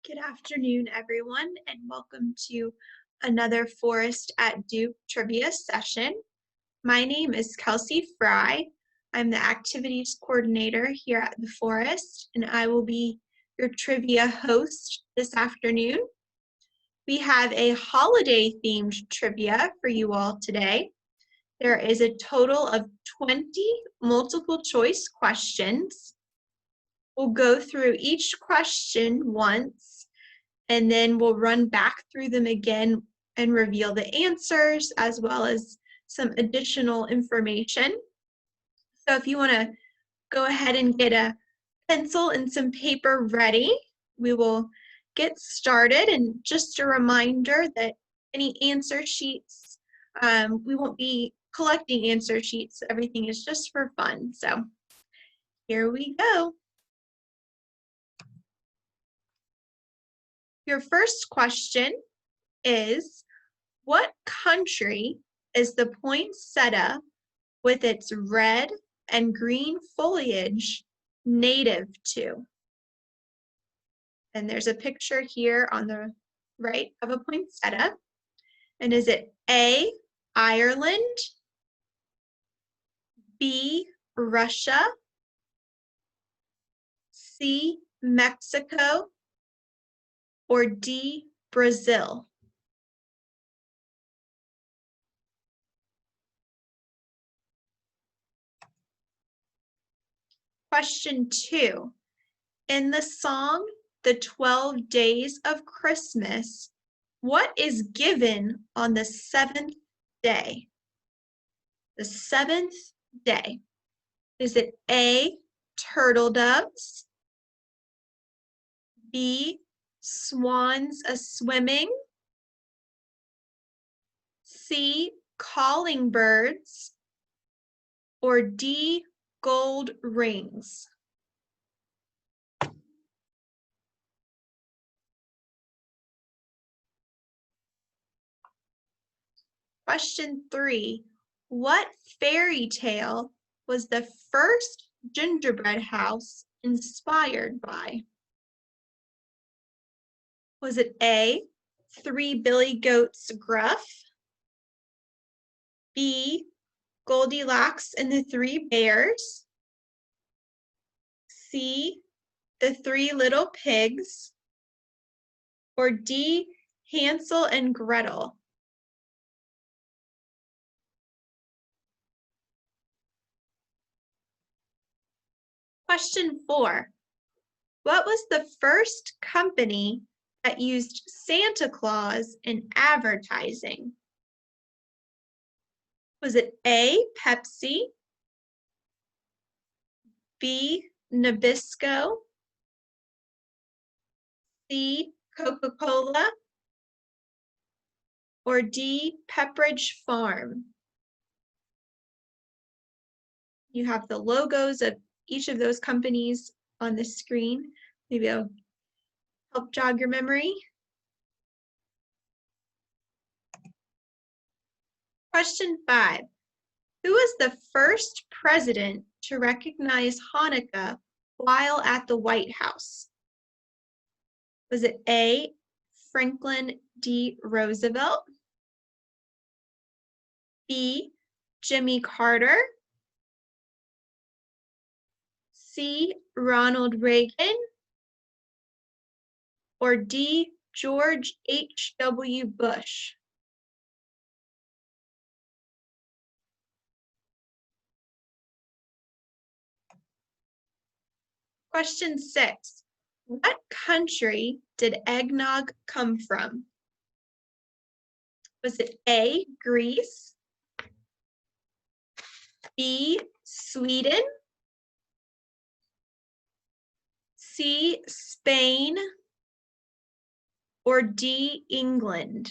Good afternoon, everyone, and welcome to another Forest at Duke trivia session. My name is Kelsey Fry. I'm the activities coordinator here at the Forest, and I will be your trivia host this afternoon. We have a holiday-themed trivia for you all today. There is a total of 20 multiple-choice questions. We'll go through each question once, and then we'll run back through them again and reveal the answers as well as some additional information. So if you want to go ahead and get a pencil and some paper ready, we will get started. And just a reminder that any answer sheets, we won't be collecting answer sheets. Everything is just for fun. So here we go. Your first question is, what country is the poinsettia with its red and green foliage native to? And there's a picture here on the right of a poinsettia. And is it A, Ireland, B, Russia, C, Mexico, or D, Brazil? Question 2. In the song, The 12 Days of Christmas, what is given on the 7th day? The 7th day. Is it A, turtle doves, B, swans a-swimming, C, calling birds, or D, gold rings? Question 3. What fairy tale was the first gingerbread house inspired by? Was it A, Three Billy Goats Gruff, B, Goldilocks and the Three Bears, C, The Three Little Pigs, or D, Hansel and Gretel? Question 4. What was the first company that used Santa Claus in advertising? Was it A, Pepsi, B, Nabisco, C, Coca-Cola, or D, Pepperidge Farm? You have the logos of each of those companies on the screen. Maybe I'll help jog your memory. Question 5. Who was the first president to recognize Hanukkah while at the White House? Was it A, Franklin D. Roosevelt, B, Jimmy Carter, C, Ronald Reagan, or D, George H.W. Bush? Question 6. What country did eggnog come from? Was it A, Greece, B, Sweden, C, Spain, or D, England?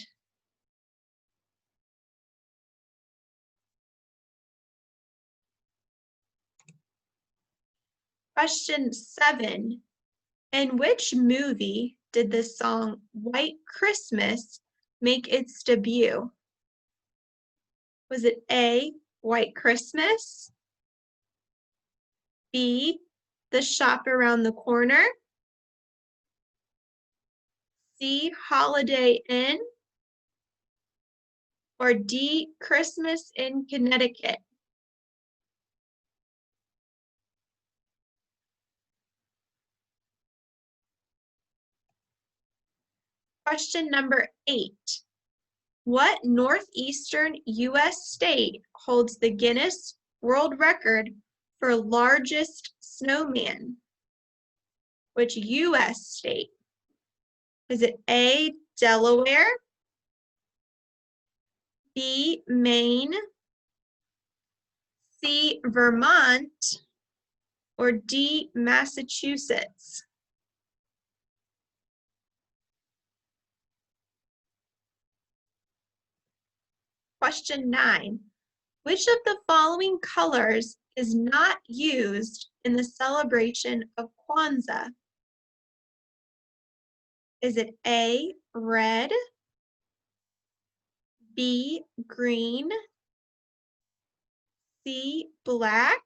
Question 7. In which movie did the song White Christmas make its debut? Was it A, White Christmas, B, The Shop Around the Corner, C, Holiday Inn, or D, Christmas in Connecticut? Question number 8. What northeastern U.S. state holds the Guinness World Record for largest snowman? Which U.S. state? Is it A, Delaware, B, Maine, C, Vermont, or D, Massachusetts? Question 9. Which of the following colors is not used in the celebration of Kwanzaa? Is it A, red, B, green, C, black,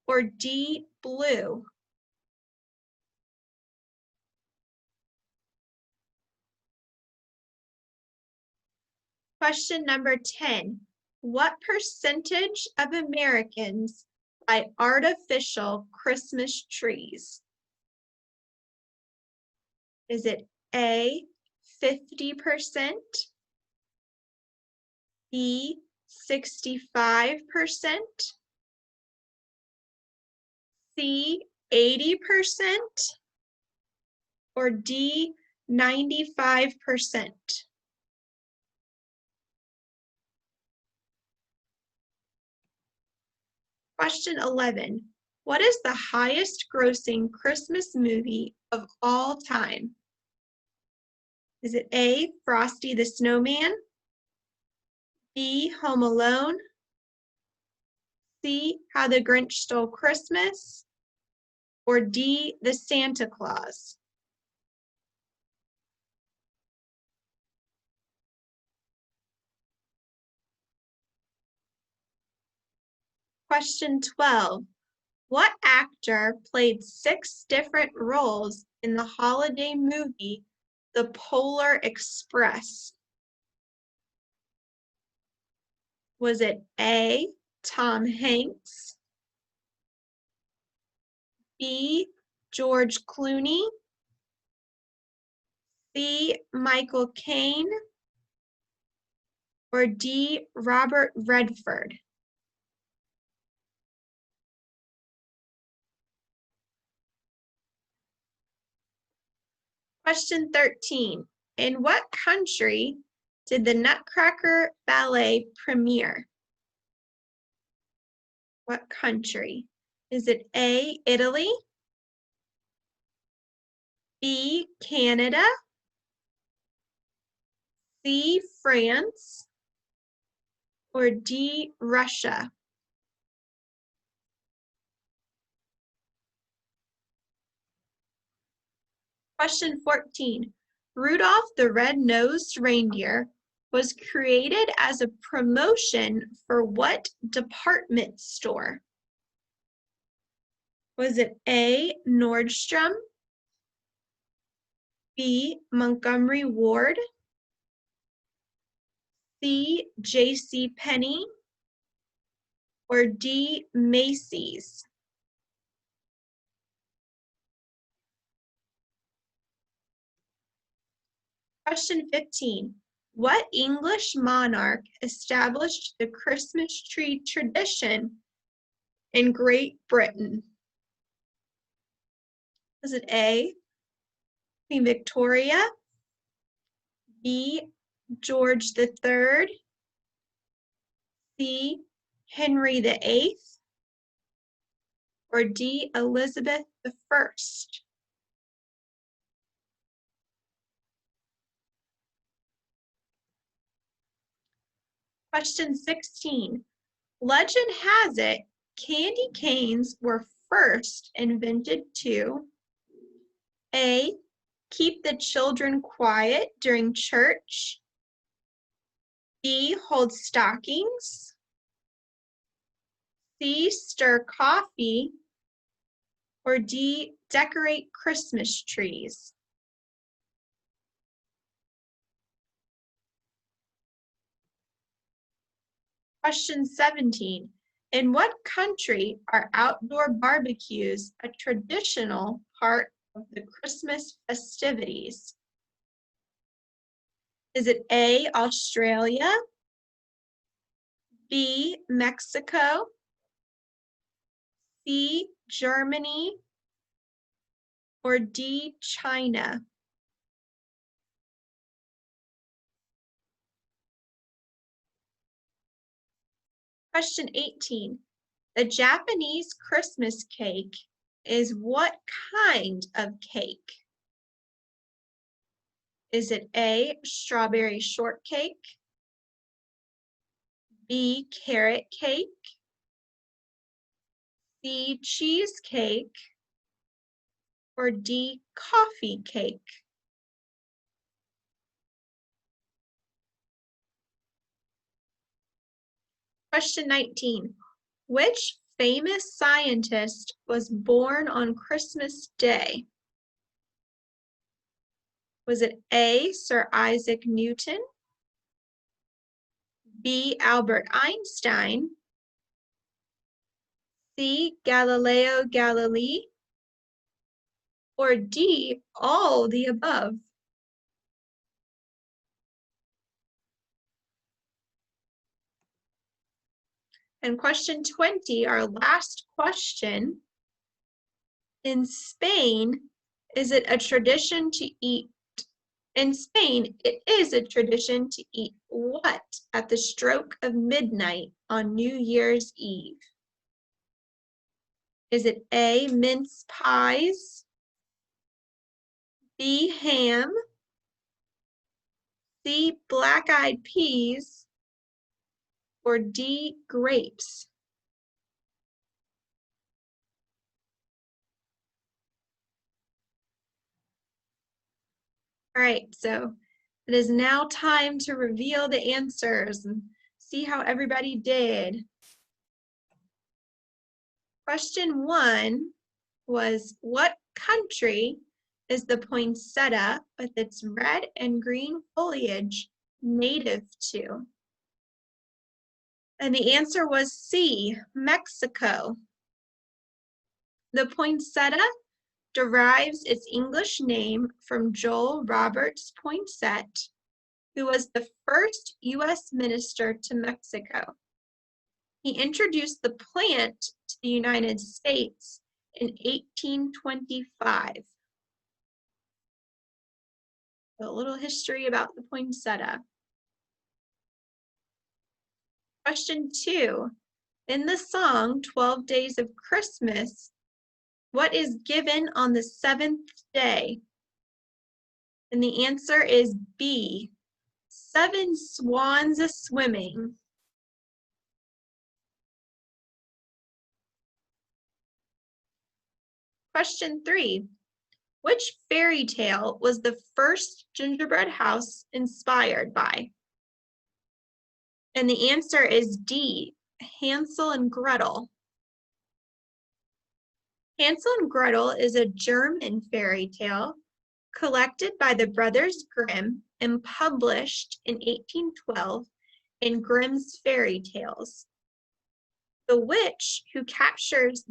or D, blue? Question number 10. What percentage of Americans buy artificial Christmas trees? Is it A, 50%, B, 65%, C, 80%, or D, 95%? Question 11. What is the highest grossing Christmas movie of all time? Is it A, Frosty the Snowman, B, Home Alone, C, How the Grinch Stole Christmas, or D, The Santa Claus? Question 12. What actor played 6 different roles in the holiday movie, The Polar Express? Was it A, Tom Hanks, B, George Clooney, C, Michael Caine, or D, Robert Redford? Question 13. In what country did the Nutcracker Ballet premiere? What country? Is it A, Italy, B, Canada, C, France, or D, Russia? Question 14. Rudolph the Red-Nosed Reindeer was created as a promotion for what department store? Was it A, Nordstrom, B, Montgomery Ward, C, J.C. Penney, or D, Macy's? Question 15. What English monarch established the Christmas tree tradition in Great Britain? Was it A, Queen Victoria, B, George III, C, Henry VIII, or D, Elizabeth I? Question 16. Legend has it candy canes were first invented to A, keep the children quiet during church, B, hold stockings, C, stir coffee, or D, decorate Christmas trees? Question 17. In what country are outdoor barbecues a traditional part of the Christmas festivities? Is it A, Australia, B, Mexico, C, Germany, or D, China? Question 18. The Japanese Christmas cake is what kind of cake? Is it A, strawberry shortcake, B, carrot cake, C, cheesecake, or D, coffee cake? Question 19. Which famous scientist was born on Christmas Day? Was it A, Sir Isaac Newton, B, Albert Einstein, C, Galileo Galilei, or D, all the above? And question 20, our last question. In Spain, is it a tradition to eat? In Spain, it is a tradition to eat what at the stroke of midnight on New Year's Eve? Is it A, mince pies, B, ham, C, black-eyed peas, or D, grapes? All right, so it is now time to reveal the answers and see how everybody did. Question 1 was, what country is the poinsettia with its red and green foliage native to? And the answer was C, Mexico. The poinsettia derives its English name from Joel Roberts Poinsett, who was the first U.S. minister to Mexico. He introduced the plant to the United States in 1825. A little history about the poinsettia. Question 2. In the song 12 Days of Christmas, what is given on the 7th day? And the answer is B, 7 swans a-swimming. Question 3. Which fairy tale was the first gingerbread house inspired by? And the answer is D, Hansel and Gretel. Hansel and Gretel is a German fairy tale collected by the Brothers Grimm and published in 1812 in Grimm's Fairy Tales. The witch who captures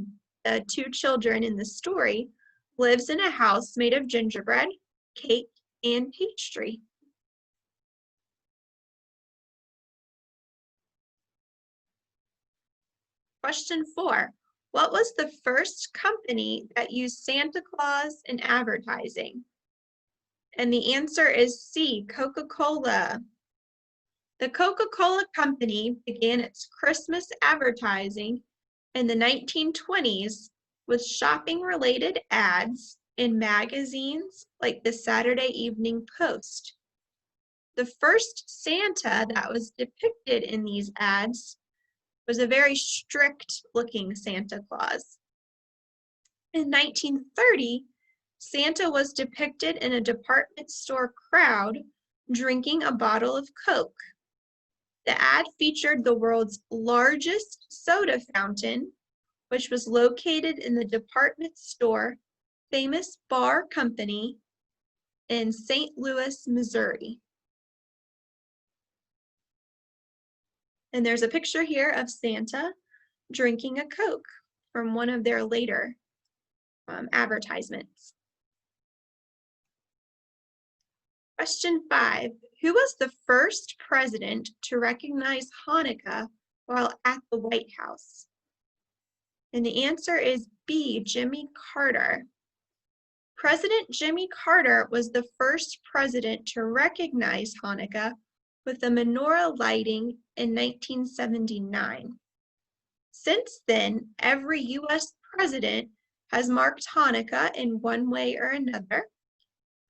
the 2 children in the story lives in a house made of gingerbread, cake, and pastry. Question 4. What was the first company that used Santa Claus in advertising? And the answer is C, Coca-Cola. The Coca-Cola Company began its Christmas advertising in the 1920s with shopping-related ads in magazines like the Saturday Evening Post. The first Santa that was depicted in these ads was a very strict-looking Santa Claus. In 1930, Santa was depicted in a department store crowd drinking a bottle of Coke. The ad featured the world's largest soda fountain, which was located in the department store Famous Bar Company in St. Louis, Missouri. And there's a picture here of Santa drinking a Coke from one of their later advertisements. Question 5. Who was the first president to recognize Hanukkah while at the White House? And the answer is B, Jimmy Carter. President Jimmy Carter was the first president to recognize Hanukkah with the menorah lighting in 1979. Since then, every U.S. president has marked Hanukkah in one way or another.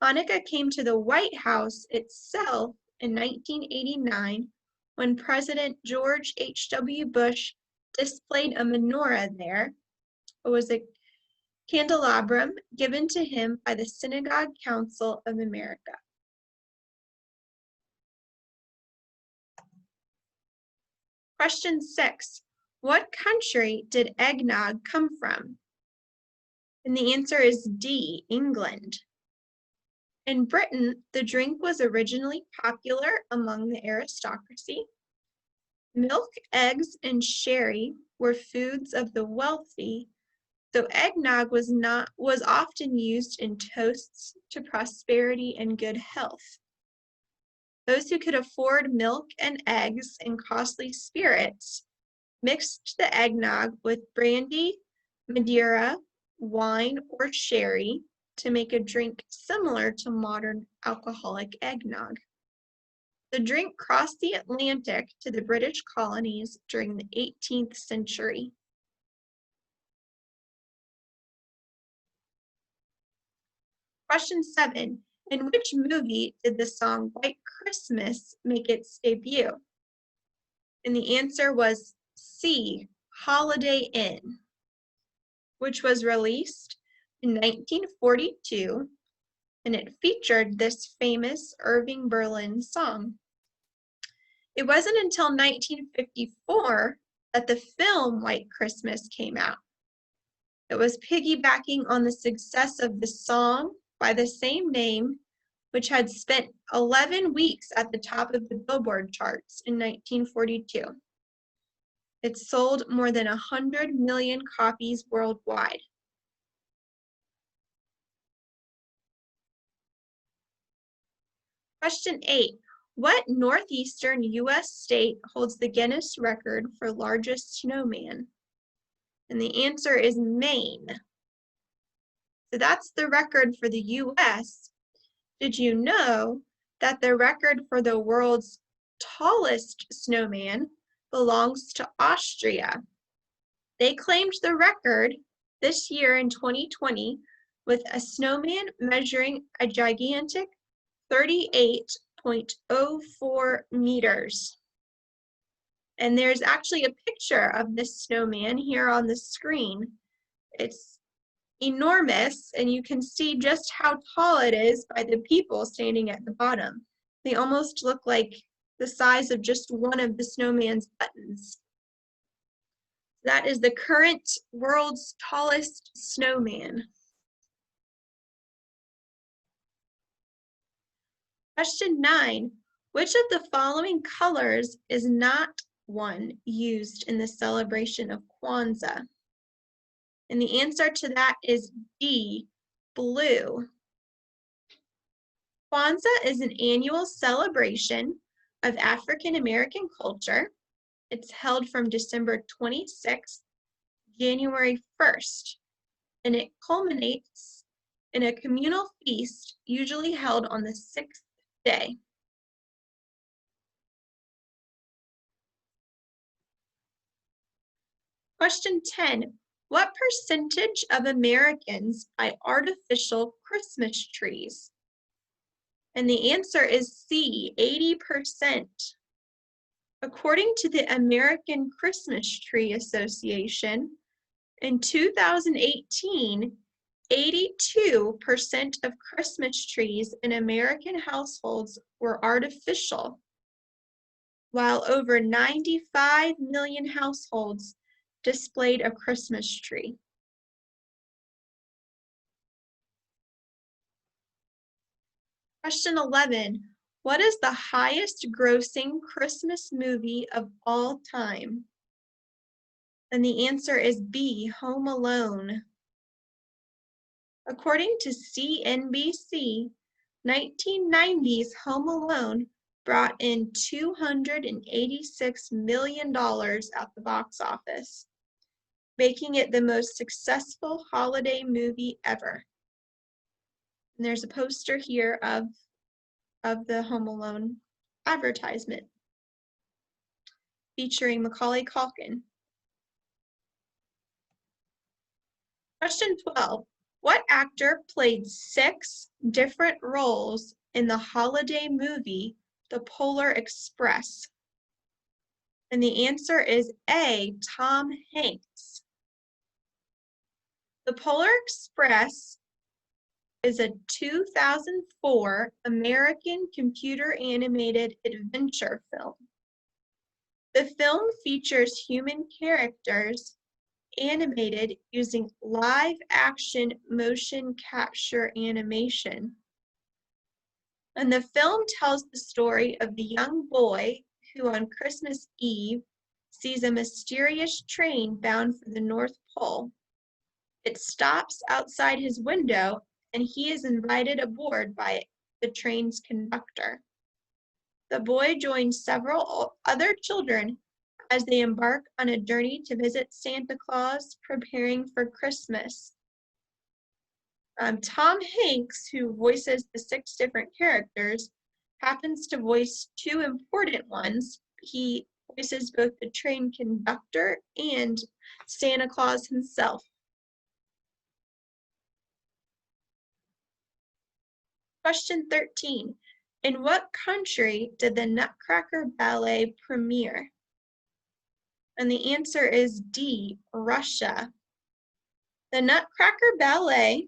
Hanukkah came to the White House itself in 1989 when President George H.W. Bush displayed a menorah there. It was a candelabrum given to him by the Synagogue Council of America. Question 6. What country did eggnog come from? And the answer is D, England. In Britain, the drink was originally popular among the aristocracy. Milk, eggs, and sherry were foods of the wealthy, so eggnog was often used in toasts to prosperity and good health. Those who could afford milk and eggs and costly spirits mixed the eggnog with brandy, Madeira, wine, or sherry to make a drink similar to modern alcoholic eggnog. The drink crossed the Atlantic to the British colonies during the 18th century. Question 7. In which movie did the song White Christmas make its debut? And the answer was C, Holiday Inn, which was released in 1942, and it featured this famous Irving Berlin song. It wasn't until 1954 that the film White Christmas came out. It was piggybacking on the success of the song by the same name, which had spent 11 weeks at the top of the Billboard charts in 1942. It sold more than 100 million copies worldwide. Question 8. What northeastern U.S. state holds the Guinness record for largest snowman? And the answer is Maine. So that's the record for the U.S. Did you know that the record for the world's tallest snowman belongs to Austria? They claimed the record this year in 2020 with a snowman measuring a gigantic 38.04 meters. And there's actually a picture of this snowman here on the screen. It's enormous, and you can see just how tall it is by the people standing at the bottom. They almost look like the size of just one of the snowman's buttons. That is the current world's tallest snowman. Question 9. Which of the following colors is not one used in the celebration of Kwanzaa? And the answer to that is D, blue. Kwanzaa is an annual celebration of African American culture. It's held from December 26th, January 1st, and it culminates in a communal feast usually held on the 6th day. Question 10. What percentage of Americans buy artificial Christmas trees? And the answer is C, 80%. According to the American Christmas Tree Association, in 2018, 82% of Christmas trees in American households were artificial, while over 95 million households displayed a Christmas tree. Question 11. What is the highest grossing Christmas movie of all time? And the answer is B, Home Alone. According to CNBC, 1990's Home Alone brought in $286 million at the box office, making it the most successful holiday movie ever. And there's a poster here of the Home Alone advertisement featuring Macaulay Culkin. Question 12. What actor played 6 different roles in the holiday movie, The Polar Express? And the answer is A, Tom Hanks. The Polar Express is a 2004 American computer animated adventure film. The film features human characters animated using live action motion capture animation. And the film tells the story of the young boy who on Christmas Eve sees a mysterious train bound for the North Pole. It stops outside his window and he is invited aboard by the train's conductor. The boy joins several other children as they embark on a journey to visit Santa Claus, preparing for Christmas. Tom Hanks, who voices the 6 different characters, happens to voice 2 important ones. He voices both the train conductor and Santa Claus himself. Question 13. In what country did the Nutcracker Ballet premiere? And the answer is D, Russia. The Nutcracker Ballet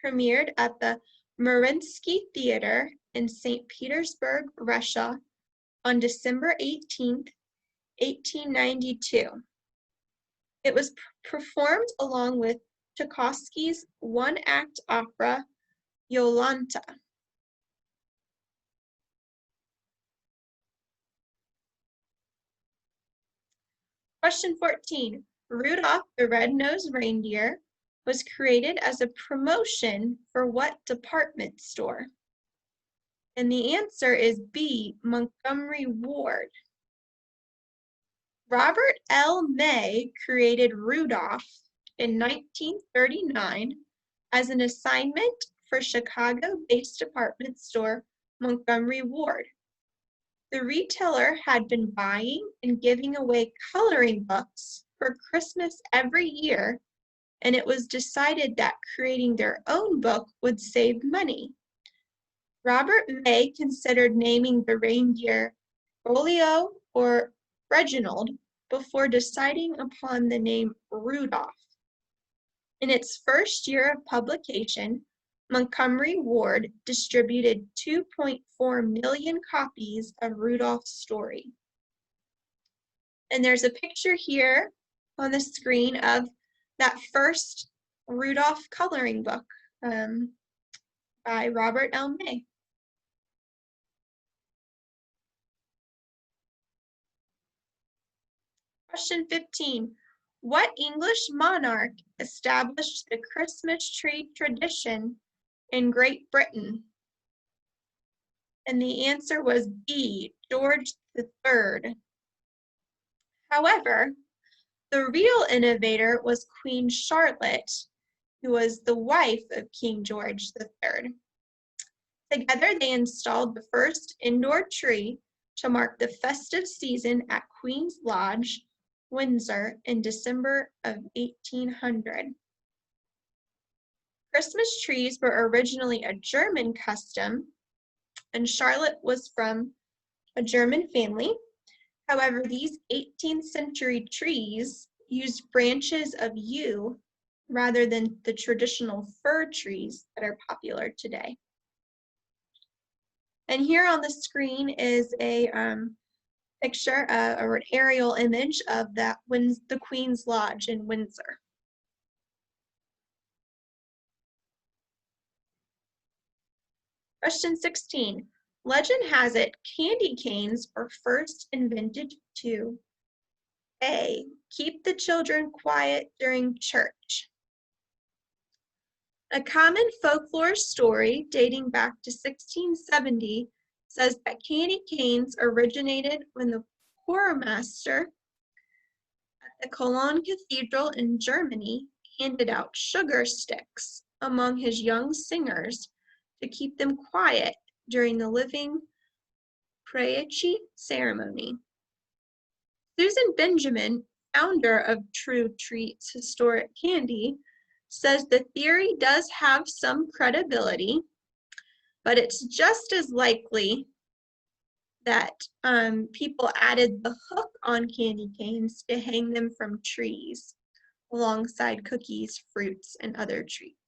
premiered at the Mariinsky Theater in St. Petersburg, Russia on December 18, 1892. It was performed along with Tchaikovsky's one-act opera, Yolanta. Question 14. Rudolph the Red-Nosed Reindeer was created as a promotion for what department store? And the answer is B, Montgomery Ward. Robert L. May created Rudolph in 1939 as an assignment for Chicago-based department store Montgomery Ward. The retailer had been buying and giving away coloring books for Christmas every year, and it was decided that creating their own book would save money. Robert May considered naming the reindeer Rolio or Reginald before deciding upon the name Rudolph. In its first year of publication, Montgomery Ward distributed 2.4 million copies of Rudolph's story. And there's a picture here on the screen of that first Rudolph coloring book by Robert L. May. Question 15. What English monarch established the Christmas tree tradition in Great Britain? And the answer was B, George III. However, the real innovator was Queen Charlotte, who was the wife of King George III. Together, they installed the first indoor tree to mark the festive season at Queen's Lodge, Windsor, in December of 1800. Christmas trees were originally a German custom, and Charlotte was from a German family. However, these 18th century trees used branches of yew rather than the traditional fir trees that are popular today. And here on the screen is a picture or an aerial image of the Queen's Lodge in Windsor. Question 16. Legend has it candy canes were first invented to A. Keep the children quiet during church. A common folklore story dating back to 1670 says that candy canes originated when the choirmaster at the Cologne Cathedral in Germany handed out sugar sticks among his young singers to keep them quiet during the living Praichi ceremony. Susan Benjamin, founder of True Treats Historic Candy, says the theory does have some credibility, but it's just as likely that people added the hook on candy canes to hang them from trees alongside cookies, fruits, and other treats.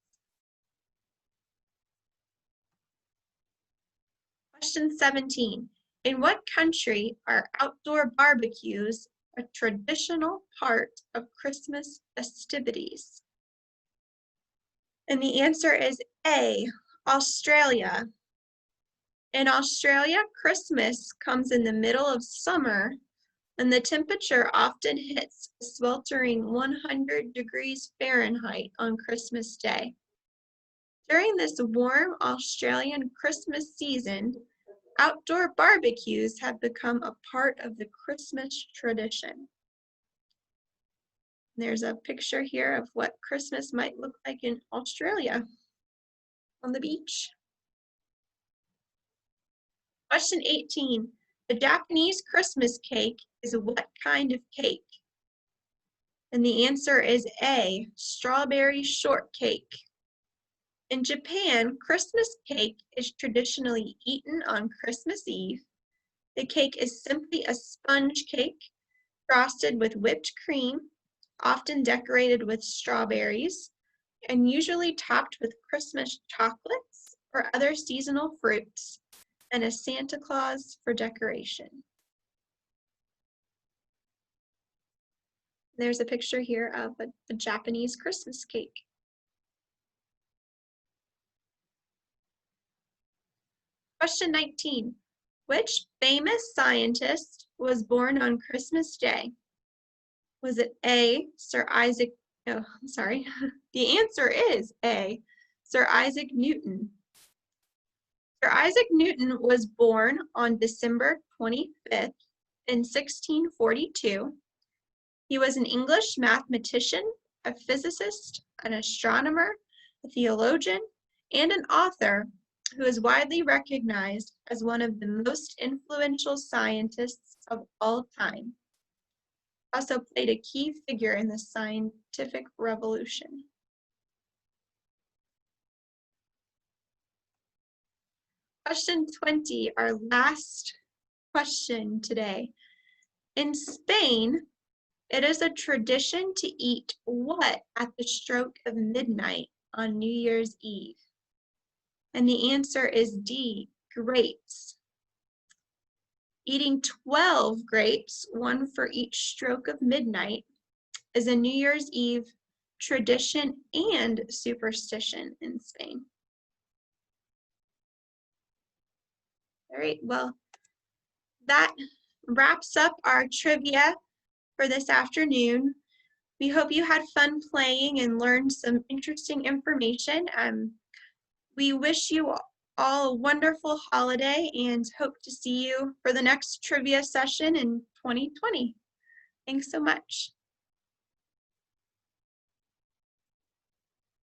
Question 17. In what country are outdoor barbecues a traditional part of Christmas festivities? And the answer is A, Australia. In Australia, Christmas comes in the middle of summer, and the temperature often hits a sweltering 100 degrees Fahrenheit on Christmas Day. During this warm Australian Christmas season, outdoor barbecues have become a part of the Christmas tradition. There's a picture here of what Christmas might look like in Australia on the beach. Question 18. The Japanese Christmas cake is what kind of cake? And the answer is A, strawberry shortcake. In Japan, Christmas cake is traditionally eaten on Christmas Eve. The cake is simply a sponge cake frosted with whipped cream, often decorated with strawberries, and usually topped with Christmas chocolates or other seasonal fruits, and a Santa Claus for decoration. There's a picture here of a Japanese Christmas cake. Question 19. Which famous scientist was born on Christmas Day? Was it A, Sir Isaac, oh, I'm sorry. The answer is A, Sir Isaac Newton. Sir Isaac Newton was born on December 25th in 1642. He was an English mathematician, a physicist, an astronomer, a theologian, and an author who is widely recognized as one of the most influential scientists of all time. Also played a key figure in the scientific revolution. Question 20, our last question today. In Spain, it is a tradition to eat what at the stroke of midnight on New Year's Eve? And the answer is D, grapes. Eating 12 grapes, one for each stroke of midnight, is a New Year's Eve tradition and superstition in Spain. All right, well, that wraps up our trivia for this afternoon. We hope you had fun playing and learned some interesting information. We wish you all a wonderful holiday and hope to see you for the next trivia session in 2020. Thanks so much.